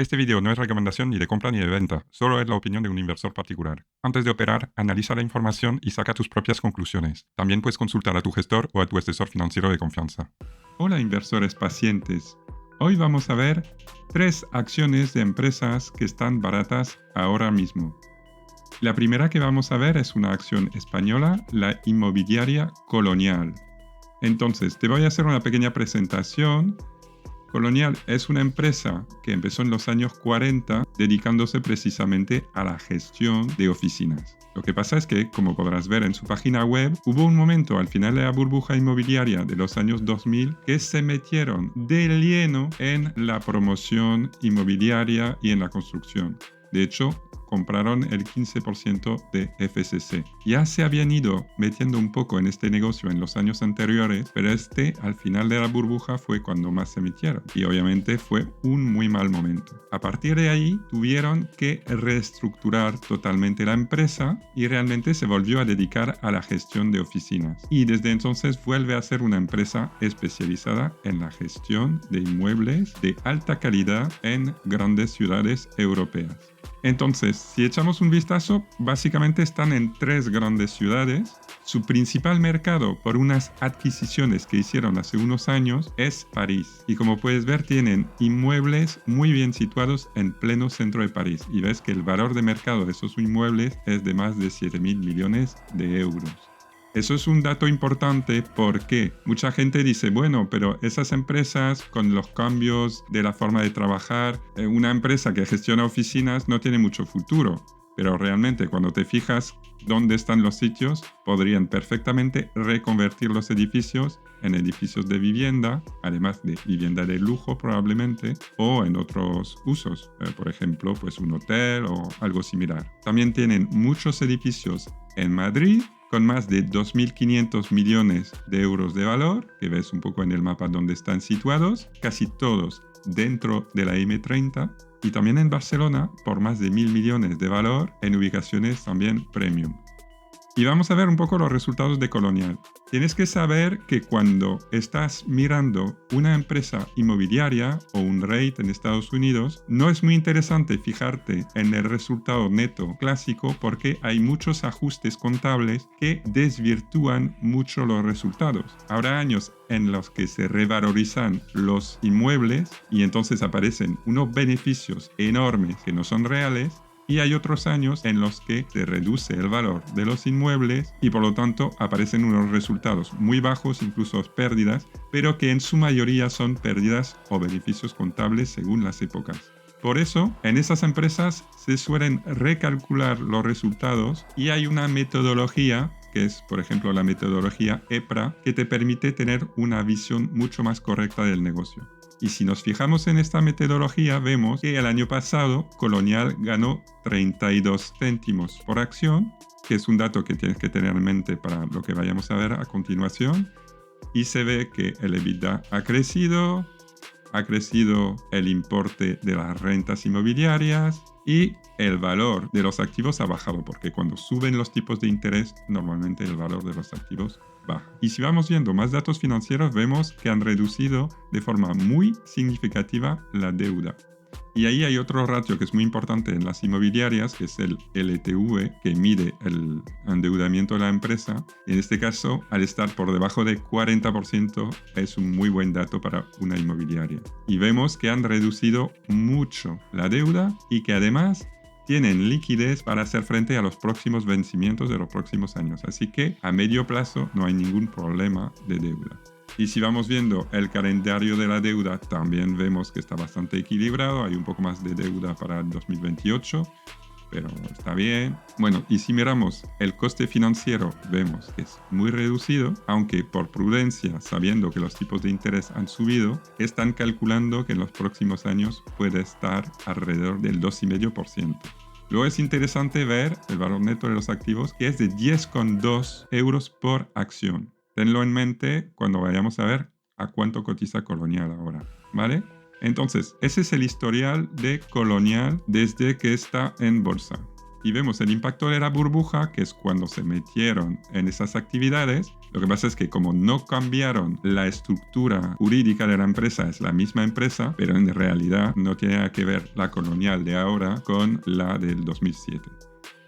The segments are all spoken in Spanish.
Este video no es recomendación ni de compra ni de venta, solo es la opinión de un inversor particular. Antes de operar, analiza la información y saca tus propias conclusiones. También puedes consultar a tu gestor o a tu asesor financiero de confianza. Hola inversores pacientes. Hoy vamos a ver 3 acciones de empresas que están baratas ahora mismo. La primera que vamos a ver es una acción española, la inmobiliaria Colonial. Entonces, te voy a hacer una pequeña presentación. Colonial es una empresa que empezó en los años 40 dedicándose precisamente a la gestión de oficinas. Lo que pasa es que, como podrás ver en su página web, hubo un momento al final de la burbuja inmobiliaria de los años 2000 que se metieron de lleno en la promoción inmobiliaria y en la construcción. De hecho, compraron el 15% de FCC. Ya se habían ido metiendo un poco en este negocio en los años anteriores, pero al final de la burbuja fue cuando más se metieron. Y obviamente fue un muy mal momento. A partir de ahí tuvieron que reestructurar totalmente la empresa y realmente se volvió a dedicar a la gestión de oficinas. Y desde entonces vuelve a ser una empresa especializada en la gestión de inmuebles de alta calidad en grandes ciudades europeas. Entonces, si echamos un vistazo, básicamente están en 3 grandes ciudades. Su principal mercado, por unas adquisiciones que hicieron hace unos años, es París. Y como puedes ver, tienen inmuebles muy bien situados en pleno centro de París. Y ves que el valor de mercado de esos inmuebles es de más de 7.000 millones de euros. Eso es un dato importante porque mucha gente dice, bueno, pero esas empresas con los cambios de la forma de trabajar, una empresa que gestiona oficinas no tiene mucho futuro. Pero realmente cuando te fijas dónde están los sitios, podrían perfectamente reconvertir los edificios en edificios de vivienda, además de vivienda de lujo probablemente, o en otros usos, por ejemplo, pues un hotel o algo similar. También tienen muchos edificios en Madrid, con más de 2.500 millones de euros de valor, que ves un poco en el mapa donde están situados, casi todos dentro de la M30, y también en Barcelona por más de 1.000 millones de valor en ubicaciones también premium. Y vamos a ver un poco los resultados de Colonial. Tienes que saber que cuando estás mirando una empresa inmobiliaria o un REIT en Estados Unidos, no es muy interesante fijarte en el resultado neto clásico porque hay muchos ajustes contables que desvirtúan mucho los resultados. Habrá años en los que se revalorizan los inmuebles y entonces aparecen unos beneficios enormes que no son reales. Y hay otros años en los que se reduce el valor de los inmuebles y por lo tanto aparecen unos resultados muy bajos, incluso pérdidas, pero que en su mayoría son pérdidas o beneficios contables según las épocas. Por eso, en esas empresas se suelen recalcular los resultados y hay una metodología que es, por ejemplo, la metodología EPRA, que te permite tener una visión mucho más correcta del negocio. Y si nos fijamos en esta metodología, vemos que el año pasado Colonial ganó 32 céntimos por acción, que es un dato que tienes que tener en mente para lo que vayamos a ver a continuación. Y se ve que el EBITDA ha crecido el importe de las rentas inmobiliarias y el valor de los activos ha bajado, porque cuando suben los tipos de interés, normalmente el valor de los activos baja. Y si vamos viendo más datos financieros, vemos que han reducido de forma muy significativa la deuda. Y ahí hay otro ratio que es muy importante en las inmobiliarias, que es el LTV, que mide el endeudamiento de la empresa. En este caso, al estar por debajo de 40%, es un muy buen dato para una inmobiliaria. Y vemos que han reducido mucho la deuda y que además tienen liquidez para hacer frente a los próximos vencimientos de los próximos años. Así que a medio plazo no hay ningún problema de deuda. Y si vamos viendo el calendario de la deuda, también vemos que está bastante equilibrado. Hay un poco más de deuda para el 2028, pero está bien. Bueno, y si miramos el coste financiero, vemos que es muy reducido, aunque por prudencia, sabiendo que los tipos de interés han subido, están calculando que en los próximos años puede estar alrededor del 2,5%. Luego es interesante ver el valor neto de los activos, que es de 10,2 euros por acción. Tenlo en mente cuando vayamos a ver a cuánto cotiza Colonial ahora, ¿vale? Entonces, ese es el historial de Colonial desde que está en bolsa. Y vemos el impacto de la burbuja, que es cuando se metieron en esas actividades, Lo que pasa es que como no cambiaron la estructura jurídica de la empresa, es la misma empresa, pero en realidad no tiene nada que ver la Colonial de ahora con la del 2007.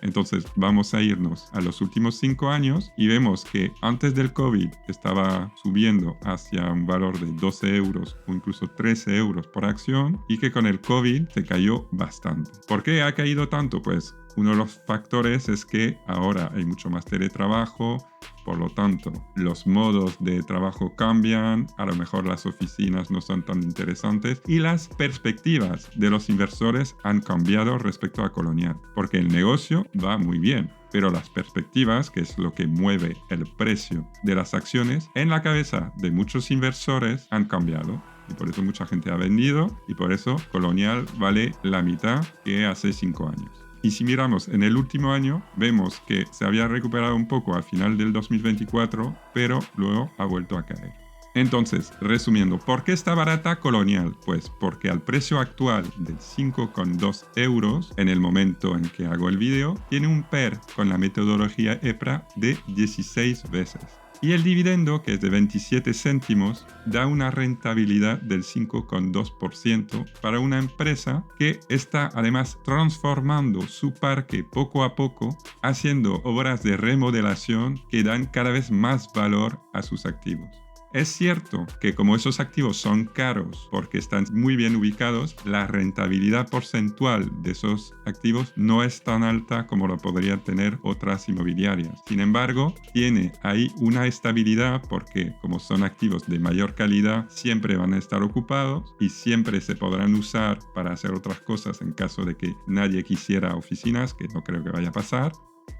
Entonces vamos a irnos a los últimos 5 años y vemos que antes del COVID estaba subiendo hacia un valor de 12 euros o incluso 13 euros por acción y que con el COVID se cayó bastante. ¿Por qué ha caído tanto? Pues uno de los factores es que ahora hay mucho más teletrabajo, por lo tanto los modos de trabajo cambian, a lo mejor las oficinas no son tan interesantes y las perspectivas de los inversores han cambiado respecto a Colonial, porque el negocio va muy bien, pero las perspectivas, que es lo que mueve el precio de las acciones, en la cabeza de muchos inversores han cambiado. Y por eso mucha gente ha vendido y por eso Colonial vale la mitad que hace 5 años. Y si miramos en el último año, vemos que se había recuperado un poco al final del 2024, pero luego ha vuelto a caer. Entonces, resumiendo, ¿por qué está barata Colonial? Pues porque al precio actual de 5,2 euros, en el momento en que hago el vídeo, tiene un PER con la metodología EPRA de 16 veces. Y el dividendo, que es de 27 céntimos, da una rentabilidad del 5,2% para una empresa que está además transformando su parque poco a poco, haciendo obras de remodelación que dan cada vez más valor a sus activos. Es cierto que como esos activos son caros porque están muy bien ubicados, la rentabilidad porcentual de esos activos no es tan alta como lo podrían tener otras inmobiliarias. Sin embargo, tiene ahí una estabilidad porque como son activos de mayor calidad, siempre van a estar ocupados y siempre se podrán usar para hacer otras cosas en caso de que nadie quisiera oficinas, que no creo que vaya a pasar.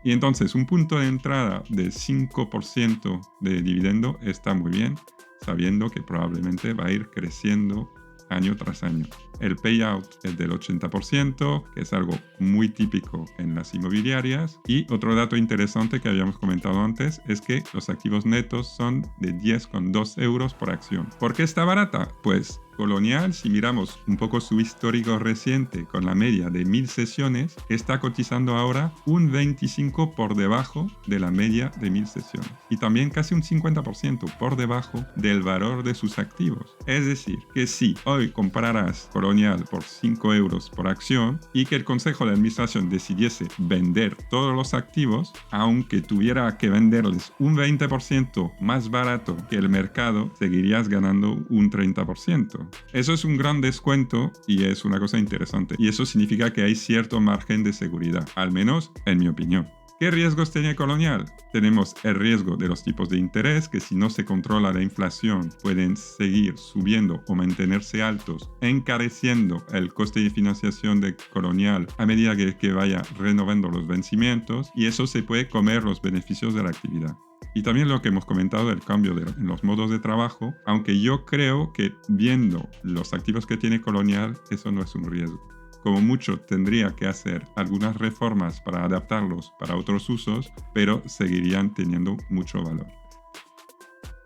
Y entonces un punto de entrada de 5% de dividendo está muy bien, sabiendo que probablemente va a ir creciendo año tras año. El payout es del 80%, que es algo muy típico en las inmobiliarias. Y otro dato interesante que habíamos comentado antes es que los activos netos son de 10,2 euros por acción. ¿Por qué está barata? Pues Colonial, si miramos un poco su histórico reciente con la media de 1000 sesiones, está cotizando ahora un 25% por debajo de la media de 1000 sesiones. Y también casi un 50% por debajo del valor de sus activos. Es decir, que si hoy compararás Colonial por 5 euros por acción y que el Consejo de Administración decidiese vender todos los activos, aunque tuviera que venderles un 20% más barato que el mercado, seguirías ganando un 30%. Eso es un gran descuento y es una cosa interesante. Y eso significa que hay cierto margen de seguridad, al menos en mi opinión. ¿Qué riesgos tiene Colonial? Tenemos el riesgo de los tipos de interés, que si no se controla la inflación pueden seguir subiendo o mantenerse altos, encareciendo el coste de financiación de Colonial a medida que vaya renovando los vencimientos, y eso se puede comer los beneficios de la actividad. Y también lo que hemos comentado del cambio en los modos de trabajo, aunque yo creo que viendo los activos que tiene Colonial, eso no es un riesgo. Como mucho tendría que hacer algunas reformas para adaptarlos para otros usos, pero seguirían teniendo mucho valor.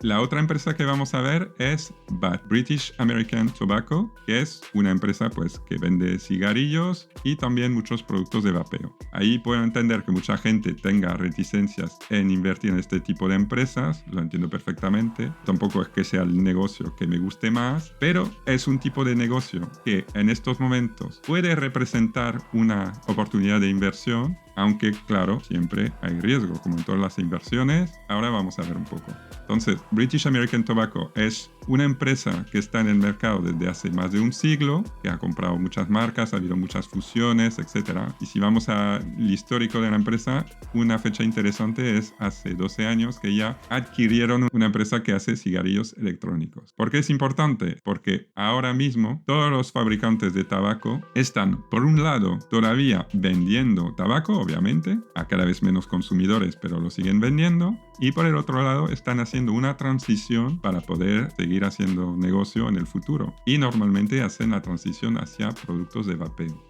La otra empresa que vamos a ver es BAT, British American Tobacco, que es una empresa pues, que vende cigarrillos y también muchos productos de vapeo. Ahí puedo entender que mucha gente tenga reticencias en invertir en este tipo de empresas, lo entiendo perfectamente. Tampoco es que sea el negocio que me guste más, pero es un tipo de negocio que en estos momentos puede representar una oportunidad de inversión, aunque claro, siempre hay riesgo, como en todas las inversiones. Ahora vamos a ver un poco. Entonces, British American Tobacco es una empresa que está en el mercado desde hace más de un siglo, que ha comprado muchas marcas, ha habido muchas fusiones, etc. Y si vamos al histórico de la empresa, una fecha interesante es hace 12 años que ya adquirieron una empresa que hace cigarrillos electrónicos. ¿Por qué es importante? Porque ahora mismo todos los fabricantes de tabaco están, por un lado, todavía vendiendo tabaco, obviamente, a cada vez menos consumidores, pero lo siguen vendiendo. Y por el otro lado, están haciendo una transición para poder seguir haciendo negocio en el futuro. Y normalmente hacen la transición hacia productos de vapeo.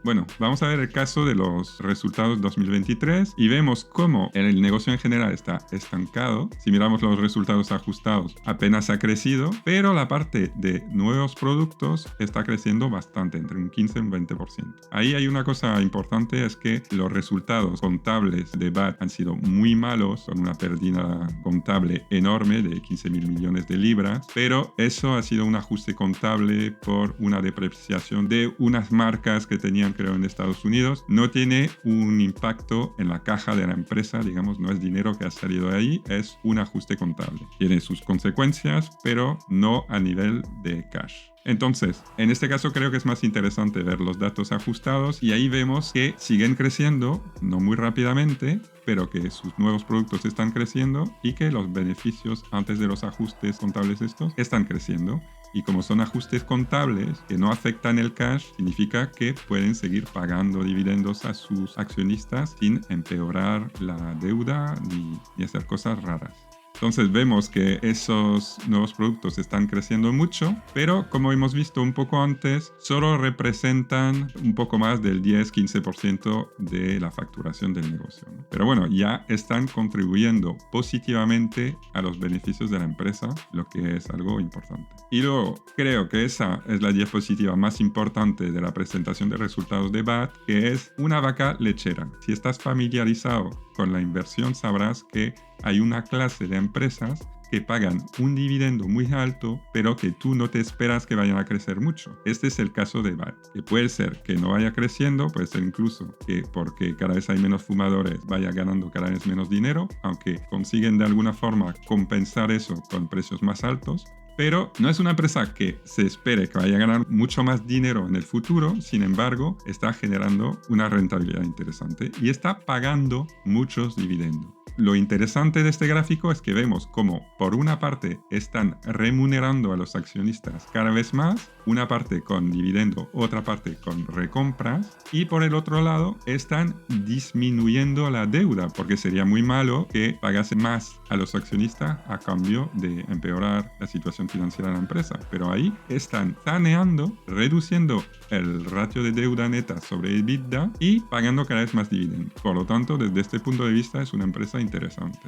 Bueno, vamos a ver el caso de los resultados 2023 y vemos cómo el negocio en general está estancado. Si miramos los resultados ajustados, apenas ha crecido, pero la parte de nuevos productos está creciendo bastante, entre un 15 y un 20%. Ahí hay una cosa importante, es que los resultados contables de BAT han sido muy malos, con una pérdida contable enorme de 15.000 millones de libras, pero eso ha sido un ajuste contable por una depreciación de unas marcas que tenían, creo, en Estados Unidos. No tiene un impacto en la caja de la empresa, digamos, no es dinero que ha salido de ahí, es un ajuste contable. Tiene sus consecuencias, pero no a nivel de cash. Entonces, en este caso creo que es más interesante ver los datos ajustados y ahí vemos que siguen creciendo, no muy rápidamente, pero que sus nuevos productos están creciendo y que los beneficios antes de los ajustes contables estos están creciendo. Y como son ajustes contables que no afectan el cash, significa que pueden seguir pagando dividendos a sus accionistas sin empeorar la deuda ni hacer cosas raras. Entonces vemos que esos nuevos productos están creciendo mucho, pero como hemos visto un poco antes, solo representan un poco más del 10-15% de la facturación del negocio, ¿no? Pero bueno, ya están contribuyendo positivamente a los beneficios de la empresa, lo que es algo importante. Y luego creo que esa es la diapositiva más importante de la presentación de resultados de BAT, que es una vaca lechera. Si estás familiarizado con la inversión, sabrás que hay una clase de empresas que pagan un dividendo muy alto, pero que tú no te esperas que vayan a crecer mucho. Este es el caso de BAT, que puede ser que no vaya creciendo, puede ser incluso que porque cada vez hay menos fumadores vaya ganando cada vez menos dinero, aunque consiguen de alguna forma compensar eso con precios más altos. Pero no es una empresa que se espere que vaya a ganar mucho más dinero en el futuro, sin embargo, está generando una rentabilidad interesante y está pagando muchos dividendos. Lo interesante de este gráfico es que vemos cómo, por una parte, están remunerando a los accionistas cada vez más, una parte con dividendo, otra parte con recompras, y por el otro lado, están disminuyendo la deuda, porque sería muy malo que pagase más a los accionistas a cambio de empeorar la situación financiera de la empresa. Pero ahí están saneando, reduciendo el ratio de deuda neta sobre EBITDA y pagando cada vez más dividendos. Por lo tanto, desde este punto de vista es una empresa interesante.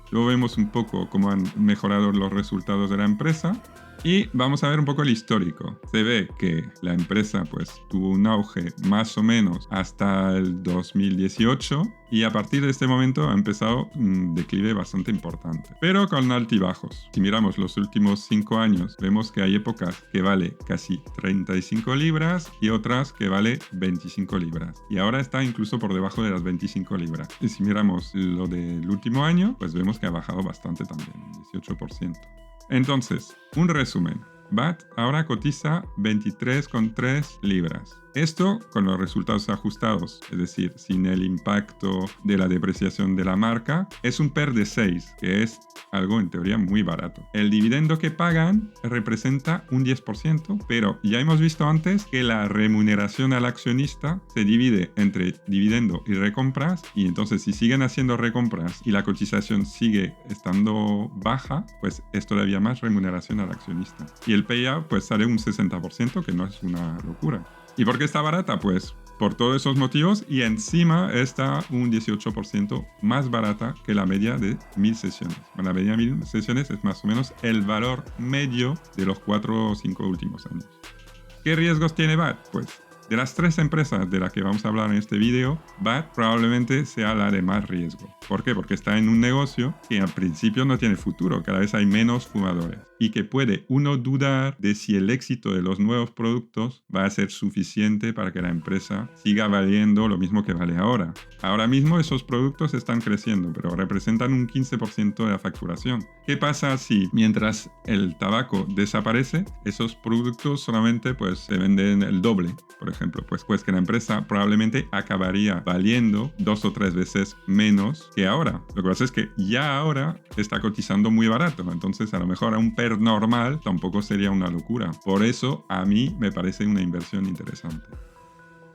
Luego vemos un poco cómo han mejorado los resultados de la empresa y vamos a ver un poco el histórico. Se ve que la empresa pues tuvo un auge más o menos hasta el 2018 y a partir de este momento ha empezado un declive bastante importante, pero con altibajos. Si miramos los últimos 5 años, vemos que hay épocas que vale casi 35 libras y otras que vale 25 libras. Y ahora está incluso por debajo de las 25 libras. Y si miramos lo del último año, pues vemos que ha bajado bastante también, un 18%. Entonces, un resumen. BAT ahora cotiza 23,3 libras. Esto con los resultados ajustados, es decir, sin el impacto de la depreciación de la marca, es un PER de 6, que es algo en teoría muy barato. El dividendo que pagan representa un 10%, pero ya hemos visto antes que la remuneración al accionista se divide entre dividendo y recompras, y entonces si siguen haciendo recompras y la cotización sigue estando baja, pues es todavía más remuneración al accionista. Y el payout pues sale un 60%, que no es una locura. ¿Y por qué está barata? Pues por todos esos motivos y encima está un 18% más barata que la media de 1000 sesiones. Bueno, la media de 1000 sesiones es más o menos el valor medio de los 4 o 5 últimos años. ¿Qué riesgos tiene BAT? Pues de las 3 empresas de las que vamos a hablar en este video, BAT probablemente sea la de más riesgo. ¿Por qué? Porque está en un negocio que al principio no tiene futuro, cada vez hay menos fumadores. Y que puede uno dudar de si el éxito de los nuevos productos va a ser suficiente para que la empresa siga valiendo lo mismo que vale ahora. Ahora mismo esos productos están creciendo, pero representan un 15% de la facturación. ¿Qué pasa si mientras el tabaco desaparece, esos productos solamente pues se venden el doble, por ejemplo? Pues que la empresa probablemente acabaría valiendo 2 o 3 veces menos que ahora. Lo que pasa es que ya ahora está cotizando muy barato, entonces a lo mejor a un PER normal tampoco sería una locura. Por eso a mí me parece una inversión interesante.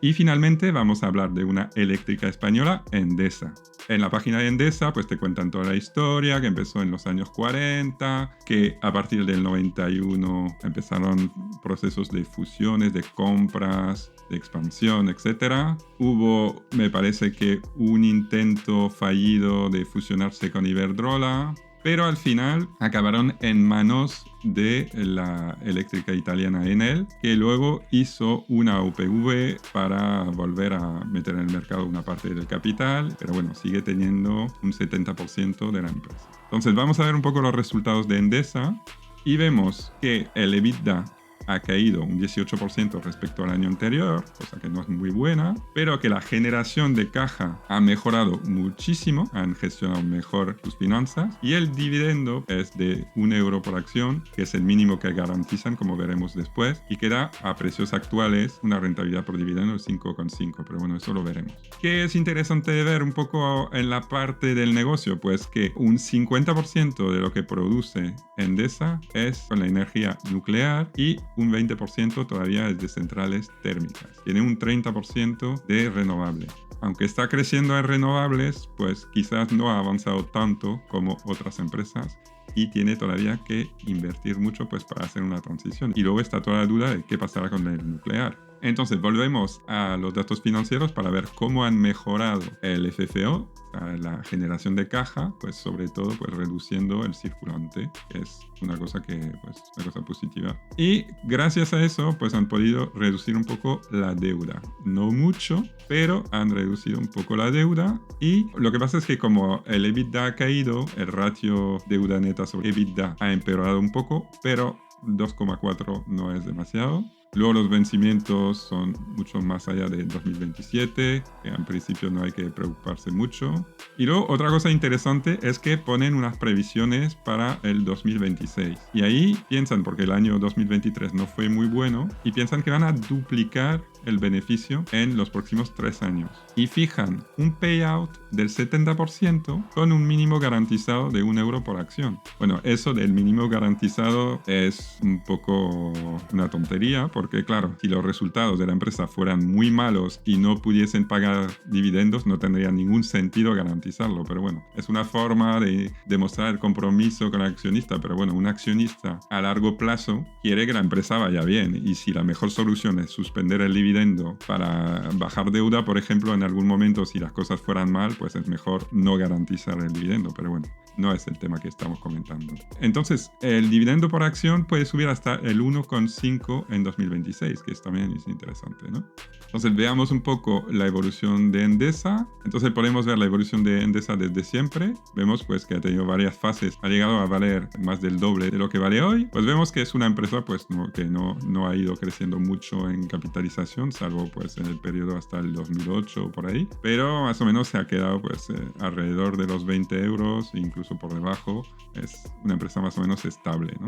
Y finalmente vamos a hablar de una eléctrica española, Endesa. En la página de Endesa pues te cuentan toda la historia, que empezó en los años 40, que a partir del 91 empezaron procesos de fusiones, de compras, de expansión, etc. Hubo, me parece que un intento fallido de fusionarse con Iberdrola, pero al final acabaron en manos de la eléctrica italiana Enel, que luego hizo una UPV para volver a meter en el mercado una parte del capital, pero bueno, sigue teniendo un 70% de la empresa. Entonces vamos a ver un poco los resultados de Endesa y vemos que el EBITDA ha caído un 18% respecto al año anterior, cosa que no es muy buena, pero que la generación de caja ha mejorado muchísimo, han gestionado mejor sus finanzas, y el dividendo es de 1 euro por acción, que es el mínimo que garantizan, como veremos después, y que da a precios actuales una rentabilidad por dividendo de 5,5, pero bueno, eso lo veremos. ¿Qué es interesante de ver un poco en la parte del negocio? Pues que un 50% de lo que produce Endesa es con la energía nuclear y un 20% todavía es de centrales térmicas. Tiene un 30% de renovables. Aunque está creciendo en renovables, pues quizás no ha avanzado tanto como otras empresas y tiene todavía que invertir mucho pues para hacer una transición. Y luego está toda la duda de qué pasará con el nuclear. Entonces volvemos a los datos financieros para ver cómo han mejorado el FFO, la generación de caja, pues sobre todo pues reduciendo el circulante, que es una cosa una cosa positiva. Y gracias a eso pues han podido reducir un poco la deuda. No mucho, pero han reducido un poco la deuda. Y lo que pasa es que como el EBITDA ha caído, el ratio deuda neta sobre EBITDA ha empeorado un poco, pero 2,4 no es demasiado. Luego los vencimientos son mucho más allá de 2027, que en principio no hay que preocuparse mucho. Y luego otra cosa interesante es que ponen unas previsiones para el 2026. Y ahí piensan, porque el año 2023 no fue muy bueno, y piensan que van a duplicar el beneficio en los próximos 3 años. Y fijan un payout del 70% con un mínimo garantizado de 1 euro por acción. Bueno, eso del mínimo garantizado es un poco una tontería, porque claro, si los resultados de la empresa fueran muy malos y no pudiesen pagar dividendos, no tendría ningún sentido garantizarlo. Pero bueno, es una forma de demostrar el compromiso con el accionista. Pero bueno, un accionista a largo plazo quiere que la empresa vaya bien. Y si la mejor solución es suspender el dividendo para bajar deuda, por ejemplo, en algún momento, si las cosas fueran mal, pues es mejor no garantizar el dividendo. Pero bueno, no es el tema que estamos comentando. Entonces, el dividendo por acción puede subir hasta el 1,5 en 2026, que también es interesante, ¿no? Entonces, veamos un poco la evolución de Endesa. Entonces, podemos ver la evolución de Endesa desde siempre. Vemos pues que ha tenido varias fases. Ha llegado a valer más del doble de lo que vale hoy. Pues vemos que es una empresa pues que no ha ido creciendo mucho en capitalización, salvo pues en el periodo hasta el 2008 o por ahí. Pero más o menos se ha quedado pues alrededor de los 20 euros, incluso por debajo. Es una empresa más o menos estable, ¿no?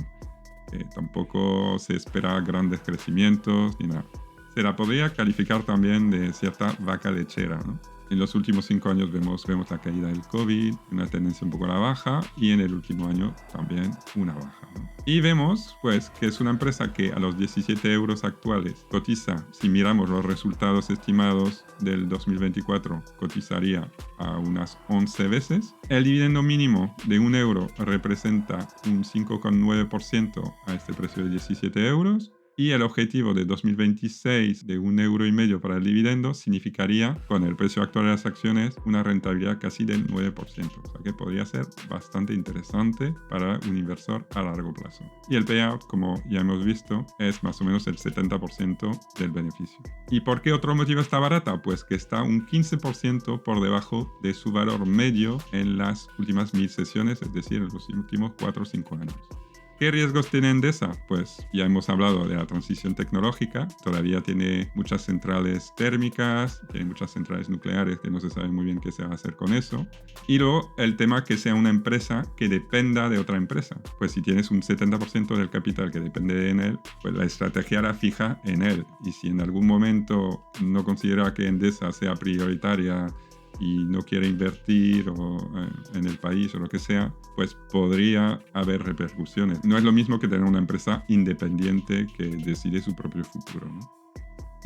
Tampoco se espera grandes crecimientos ni nada. Se la podría calificar también de cierta vaca lechera, ¿no? En los últimos 5 años vemos la caída del COVID, una tendencia un poco a la baja, y en el último año también una baja, ¿no? Y vemos pues que es una empresa que a los 17 euros actuales cotiza, si miramos los resultados estimados del 2024, cotizaría a unas 11 veces. El dividendo mínimo de 1 euro representa un 5,9% a este precio de 17 euros. Y el objetivo de 2026 de 1,5 euro para el dividendo significaría, con el precio actual de las acciones, una rentabilidad casi del 9%. O sea que podría ser bastante interesante para un inversor a largo plazo. Y el payout, como ya hemos visto, es más o menos el 70% del beneficio. ¿Y por qué otro motivo está barata? Pues que está un 15% por debajo de su valor medio en las últimas 1000 sesiones, es decir, en los últimos 4 o 5 años. ¿Qué riesgos tiene Endesa? Pues ya hemos hablado de la transición tecnológica, todavía tiene muchas centrales térmicas, tiene muchas centrales nucleares que no se sabe muy bien qué se va a hacer con eso. Y luego el tema que sea una empresa que dependa de otra empresa. Pues si tienes un 70% del capital que depende de Enel, pues la estrategia la fija en él. Y si en algún momento no considera que Endesa sea prioritaria y no quiere invertir en el país o lo que sea, pues podría haber repercusiones. No es lo mismo que tener una empresa independiente que decide su propio futuro, ¿no?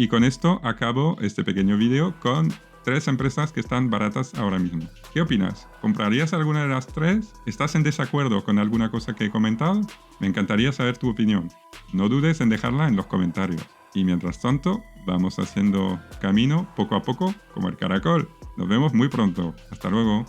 Y con esto acabo este pequeño vídeo con 3 empresas que están baratas ahora mismo. ¿Qué opinas? ¿Comprarías alguna de las 3? ¿Estás en desacuerdo con alguna cosa que he comentado? Me encantaría saber tu opinión. No dudes en dejarla en los comentarios. Y mientras tanto, vamos haciendo camino poco a poco como el caracol. Nos vemos muy pronto. Hasta luego.